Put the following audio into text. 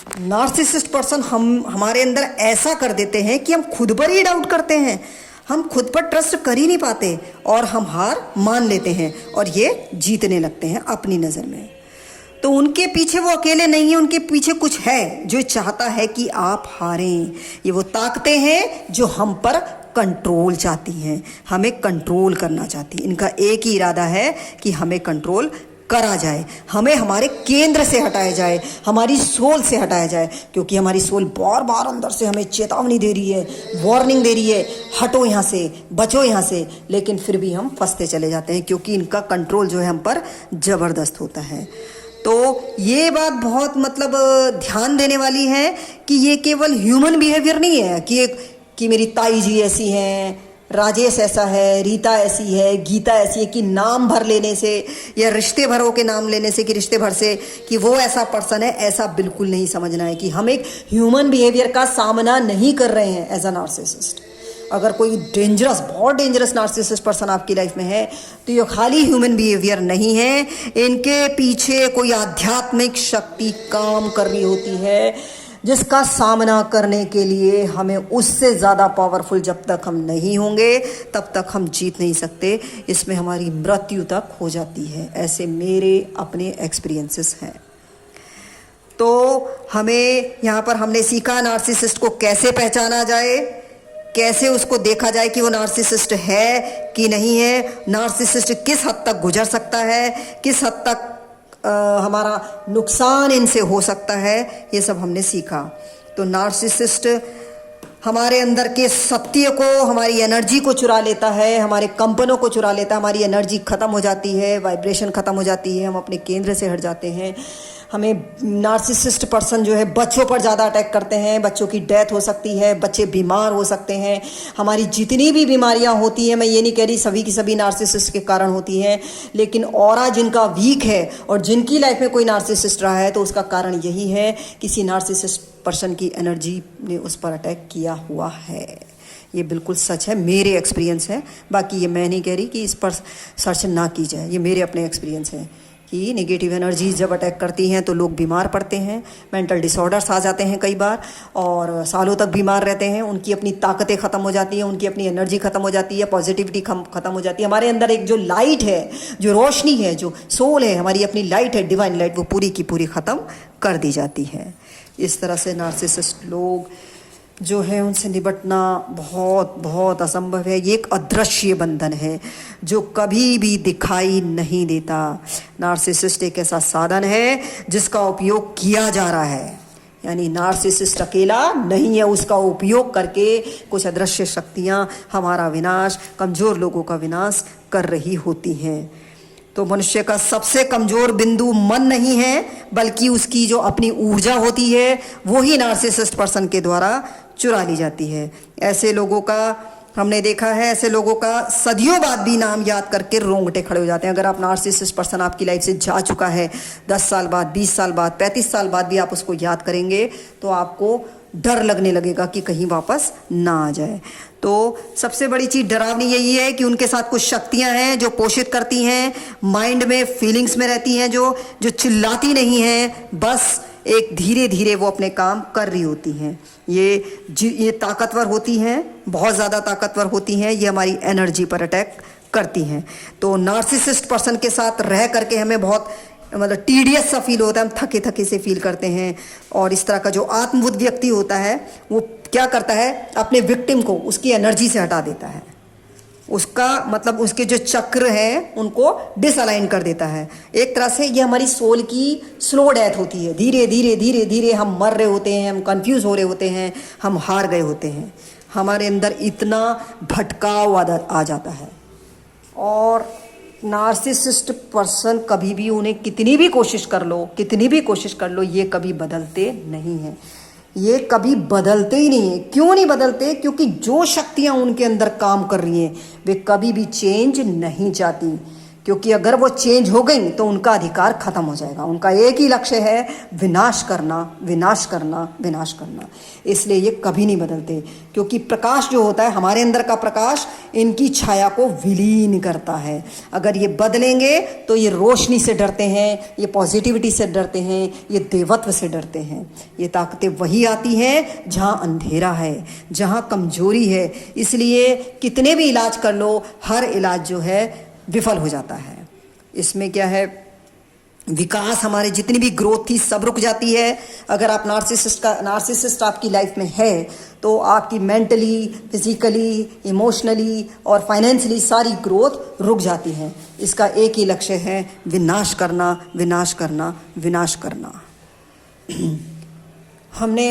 Narcissist person हमारे अंदर ऐसा कर देते हैं कि हम खुद पर ही डाउट करते हैं, हम खुद पर ट्रस्ट कर ही नहीं पाते और हम हार मान लेते हैं और ये जीतने लगते हैं अपनी नज़र में। तो उनके पीछे वो अकेले नहीं है, उनके पीछे कुछ है जो चाहता है कि आप हारें। ये वो ताकतें हैं जो हम पर कंट्रोल चाहती हैं, हमें कंट्रोल करना चाहती हैं। इनका एक ही इरादा है कि हमें कंट्रोल करा जाए, हमें हमारे केंद्र से हटाया जाए, हमारी सोल से हटाया जाए, क्योंकि हमारी सोल बार बार अंदर से हमें चेतावनी दे रही है, वार्निंग दे रही है, हटो यहाँ से, बचो यहाँ से, लेकिन फिर भी हम फंसते चले जाते हैं क्योंकि इनका कंट्रोल जो है हम पर ज़बरदस्त होता है। तो ये बात बहुत ध्यान देने वाली है कि ये केवल ह्यूमन बिहेवियर नहीं है कि मेरी ताई जी ऐसी हैं, राजेश ऐसा है, रीता ऐसी है, गीता ऐसी है, कि नाम भर लेने से या रिश्ते भरों के नाम लेने से कि रिश्ते भर से कि वो ऐसा पर्सन है, ऐसा बिल्कुल नहीं समझना है कि हम एक ह्यूमन बिहेवियर का सामना नहीं कर रहे हैं एज अ नार्सिसिस्ट। अगर कोई बहुत डेंजरस नार्सिसिस्ट पर्सन आपकी लाइफ में है तो ये खाली ह्यूमन बिहेवियर नहीं है, इनके पीछे कोई आध्यात्मिक शक्ति काम कर रही होती है जिसका सामना करने के लिए हमें उससे ज़्यादा पावरफुल जब तक हम नहीं होंगे तब तक हम जीत नहीं सकते। इसमें हमारी मृत्यु तक हो जाती है, ऐसे मेरे अपने एक्सपीरियंसेस हैं। तो हमें यहाँ पर हमने सीखा नार्सिसिस्ट को कैसे पहचाना जाए, कैसे उसको देखा जाए कि वो नार्सिसिस्ट है कि नहीं है, नार्सिसिस्ट किस हद तक गुजर सकता है, किस हद तक हमारा नुकसान इनसे हो सकता है, ये सब हमने सीखा। तो नार्सिसिस्ट हमारे अंदर के सत्य को, हमारी एनर्जी को चुरा लेता है, हमारे कंपनों को चुरा लेता है, हमारी एनर्जी ख़त्म हो जाती है, वाइब्रेशन ख़त्म हो जाती है, हम अपने केंद्र से हट जाते हैं। हमें नार्सिसिस्ट पर्सन जो है बच्चों पर ज़्यादा अटैक करते हैं, बच्चों की डेथ हो सकती है, बच्चे बीमार हो सकते हैं, हमारी जितनी भी बीमारियां होती हैं, मैं ये नहीं कह रही सभी की सभी नार्सिसिस्ट के कारण होती हैं, लेकिन ऑरा जिनका वीक है और जिनकी लाइफ में कोई नार्सिसिस्ट रहा है तो उसका कारण यही है किसी नार्सिसिस्ट पर्सन की एनर्जी ने उस पर अटैक किया हुआ है। ये बिल्कुल सच है, मेरे एक्सपीरियंस है, बाकी ये मैं नहीं कह रही कि इस पर सर्च ना की जाए, ये मेरे अपने एक्सपीरियंस हैं कि नेगेटिव एनर्जीज जब अटैक करती हैं तो लोग बीमार पड़ते हैं, मेंटल डिसऑर्डर्स आ जाते हैं कई बार और सालों तक बीमार रहते हैं, उनकी अपनी ताकतें ख़त्म हो जाती हैं, उनकी अपनी एनर्जी ख़त्म हो जाती है, पॉजिटिविटी ख़त्म हो जाती है। हमारे अंदर एक जो लाइट है, जो रोशनी है, जो सोल है, हमारी अपनी लाइट है, डिवाइन लाइट, वो पूरी की पूरी ख़त्म कर दी जाती है। इस तरह से नार्सिसिस्ट लोग जो है उनसे निपटना बहुत बहुत असंभव है। ये एक अदृश्य बंधन है जो कभी भी दिखाई नहीं देता। नार्सिसिस्ट एक ऐसा साधन है जिसका उपयोग किया जा रहा है, यानी नार्सिसिस्ट अकेला नहीं है, उसका उपयोग करके कुछ अदृश्य शक्तियाँ हमारा विनाश, कमज़ोर लोगों का विनाश कर रही होती हैं। तो मनुष्य का सबसे कमज़ोर बिंदु मन नहीं है, बल्कि उसकी जो अपनी ऊर्जा होती है वो ही नार्सिसिस्ट पर्सन के द्वारा चुरा ली जाती है। ऐसे लोगों का हमने देखा है, ऐसे लोगों का सदियों बाद भी नाम याद करके रोंगटे खड़े हो जाते हैं। अगर आप नार्सिसिस्ट पर्सन आपकी लाइफ से जा चुका है, 10 साल बाद, 20 साल बाद, 35 साल बाद भी आप उसको याद करेंगे तो आपको डर लगने लगेगा कि कहीं वापस ना आ जाए। तो सबसे बड़ी चीज़ डरावनी यही है कि उनके साथ कुछ शक्तियां हैं जो पोषित करती हैं, माइंड में, फीलिंग्स में रहती हैं, जो चिल्लाती नहीं हैं, बस एक धीरे धीरे वो अपने काम कर रही होती हैं। ये ताकतवर होती हैं, बहुत ज़्यादा ताकतवर होती हैं, ये हमारी एनर्जी पर अटैक करती हैं। तो नार्सिसिस्ट पर्सन के साथ रह करके हमें बहुत टीडियस सा फील होता है, हम थके थके से फील करते हैं। और इस तरह का जो आत्मबुद्ध व्यक्ति होता है वो क्या करता है, अपने विक्टिम को उसकी एनर्जी से हटा देता है, उसका उसके जो चक्र हैं उनको डिसअलाइन कर देता है। एक तरह से ये हमारी सोल की स्लो डेथ होती है, धीरे धीरे धीरे धीरे हम मर रहे होते हैं, हम कंफ्यूज हो रहे होते हैं, हम हार गए होते हैं, हमारे अंदर इतना भटकाव आ जाता है। और नार्सिसिस्ट पर्सन कभी भी, उन्हें कितनी भी कोशिश कर लो, ये कभी बदलते नहीं हैं, ये कभी बदलते ही नहीं है। क्यों नहीं बदलते? क्योंकि जो शक्तियाँ उनके अंदर काम कर रही हैं वे कभी भी चेंज नहीं चाहती, क्योंकि अगर वो चेंज हो गई तो उनका अधिकार खत्म हो जाएगा। उनका एक ही लक्ष्य है, विनाश करना, विनाश करना, विनाश करना। इसलिए ये कभी नहीं बदलते, क्योंकि प्रकाश जो होता है, हमारे अंदर का प्रकाश इनकी छाया को विलीन करता है। अगर ये बदलेंगे तो ये रोशनी से डरते हैं, ये पॉजिटिविटी से डरते हैं, ये देवत्व से डरते हैं। ये ताकतें वही आती हैं जहाँ अंधेरा है, जहाँ कमजोरी है। इसलिए कितने भी इलाज कर लो, हर इलाज जो है विफल हो जाता है। इसमें क्या है, विकास, हमारे जितनी भी ग्रोथ थी सब रुक जाती है। अगर आप नार्सिसिस्ट आपकी लाइफ में है तो आपकी मेंटली, फिजिकली, इमोशनली और फाइनेंशियली सारी ग्रोथ रुक जाती है। इसका एक ही लक्ष्य है, विनाश करना, विनाश करना, विनाश करना। हमने